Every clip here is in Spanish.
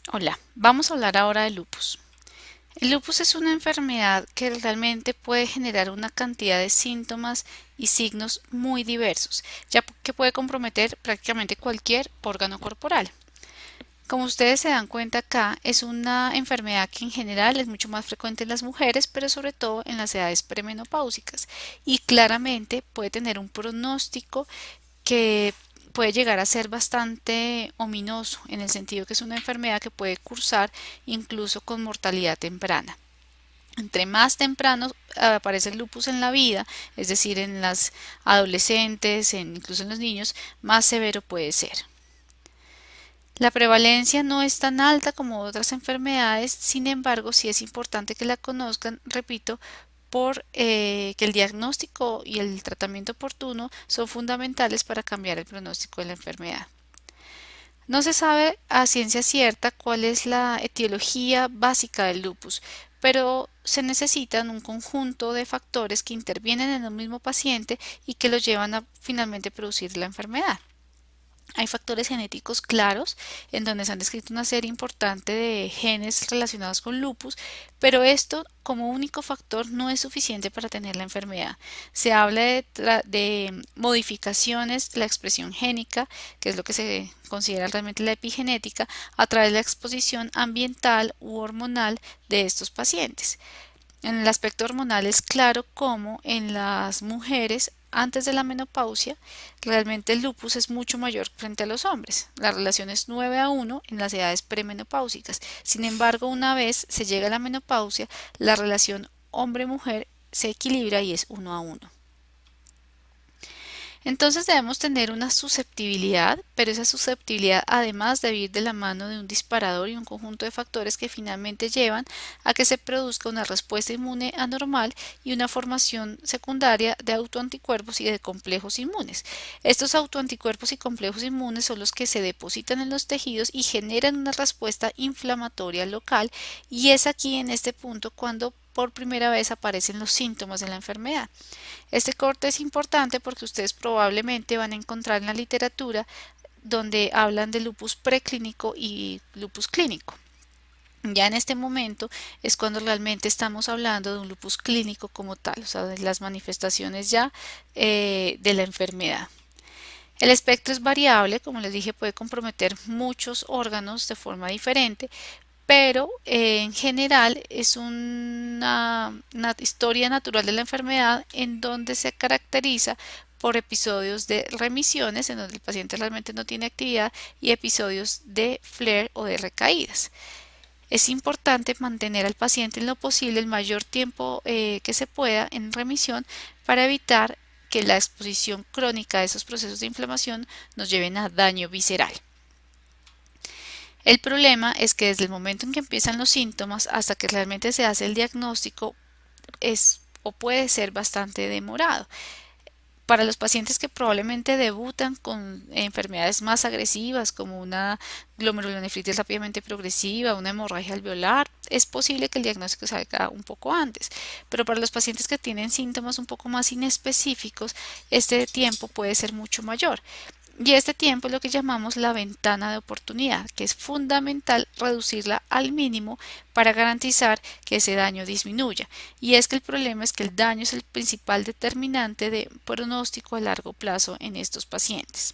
Hola, vamos a hablar ahora de lupus. El lupus es una enfermedad que realmente puede generar una cantidad de síntomas y signos muy diversos, ya que puede comprometer prácticamente cualquier órgano corporal. Como ustedes se dan cuenta acá, es una enfermedad que en general es mucho más frecuente en las mujeres, pero sobre todo en las edades premenopáusicas, y claramente puede tener un pronóstico que puede llegar a ser bastante ominoso, en el sentido que es una enfermedad que puede cursar incluso con mortalidad temprana. Entre más temprano aparece el lupus en la vida, es decir, en las adolescentes, incluso en los niños, más severo puede ser. La prevalencia no es tan alta como otras enfermedades, sin embargo, sí es importante que la conozcan, repito, por que el diagnóstico y el tratamiento oportuno son fundamentales para cambiar el pronóstico de la enfermedad. No se sabe a ciencia cierta cuál es la etiología básica del lupus, pero se necesitan un conjunto de factores que intervienen en el mismo paciente y que lo llevan a finalmente producir la enfermedad. Hay factores genéticos claros en donde se han descrito una serie importante de genes relacionados con lupus, pero esto como único factor no es suficiente para tener la enfermedad. Se habla de modificaciones de la expresión génica, que es lo que se considera realmente la epigenética, a través de la exposición ambiental u hormonal de estos pacientes. En el aspecto hormonal es claro cómo en las mujeres antes de la menopausia realmente el lupus es mucho mayor frente a los hombres. La relación es 9-1 en las edades premenopáusicas. Sin embargo, una vez se llega a la menopausia, la relación hombre-mujer se equilibra y es 1-1. Entonces debemos tener una susceptibilidad, pero esa susceptibilidad además debe ir de la mano de un disparador y un conjunto de factores que finalmente llevan a que se produzca una respuesta inmune anormal y una formación secundaria de autoanticuerpos y de complejos inmunes. Estos autoanticuerpos y complejos inmunes son los que se depositan en los tejidos y generan una respuesta inflamatoria local, y es aquí en este punto cuando por primera vez aparecen los síntomas de la enfermedad. Este corte es importante porque ustedes probablemente van a encontrar en la literatura donde hablan de lupus preclínico y lupus clínico. Ya en este momento es cuando realmente estamos hablando de un lupus clínico como tal, o sea, de las manifestaciones ya de la enfermedad. El espectro es variable, como les dije, puede comprometer muchos órganos de forma diferente, pero en general es una historia natural de la enfermedad en donde se caracteriza por episodios de remisiones en donde el paciente realmente no tiene actividad y episodios de flare o de recaídas. Es importante mantener al paciente en lo posible el mayor tiempo que se pueda en remisión para evitar que la exposición crónica de esos procesos de inflamación nos lleven a daño visceral. El problema es que desde el momento en que empiezan los síntomas hasta que realmente se hace el diagnóstico es o puede ser bastante demorado. Para los pacientes que probablemente debutan con enfermedades más agresivas como una glomerulonefritis rápidamente progresiva, una hemorragia alveolar, es posible que el diagnóstico salga un poco antes, pero para los pacientes que tienen síntomas un poco más inespecíficos, este tiempo puede ser mucho mayor. Y este tiempo es lo que llamamos la ventana de oportunidad, que es fundamental reducirla al mínimo para garantizar que ese daño disminuya. Y es que el problema es que el daño es el principal determinante de pronóstico a largo plazo en estos pacientes.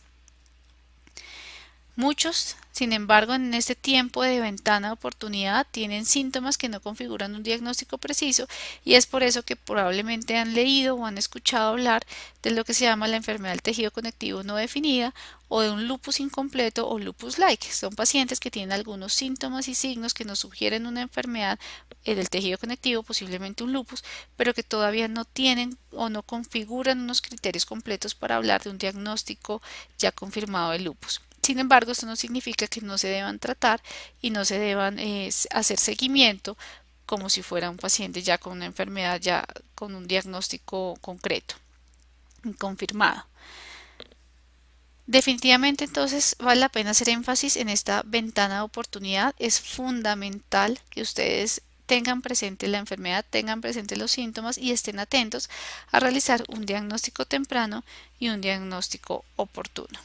Muchos, sin embargo, en este tiempo de ventana de oportunidad tienen síntomas que no configuran un diagnóstico preciso, y es por eso que probablemente han leído o han escuchado hablar de lo que se llama la enfermedad del tejido conectivo no definida o de un lupus incompleto o lupus-like. Son pacientes que tienen algunos síntomas y signos que nos sugieren una enfermedad del tejido conectivo, posiblemente un lupus, pero que todavía no tienen o no configuran unos criterios completos para hablar de un diagnóstico ya confirmado de lupus. Sin embargo, esto no significa que no se deban tratar y no se deban hacer seguimiento como si fuera un paciente ya con una enfermedad, ya con un diagnóstico concreto y confirmado. Definitivamente entonces vale la pena hacer énfasis en esta ventana de oportunidad. Es fundamental que ustedes tengan presente la enfermedad, tengan presentes los síntomas y estén atentos a realizar un diagnóstico temprano y un diagnóstico oportuno.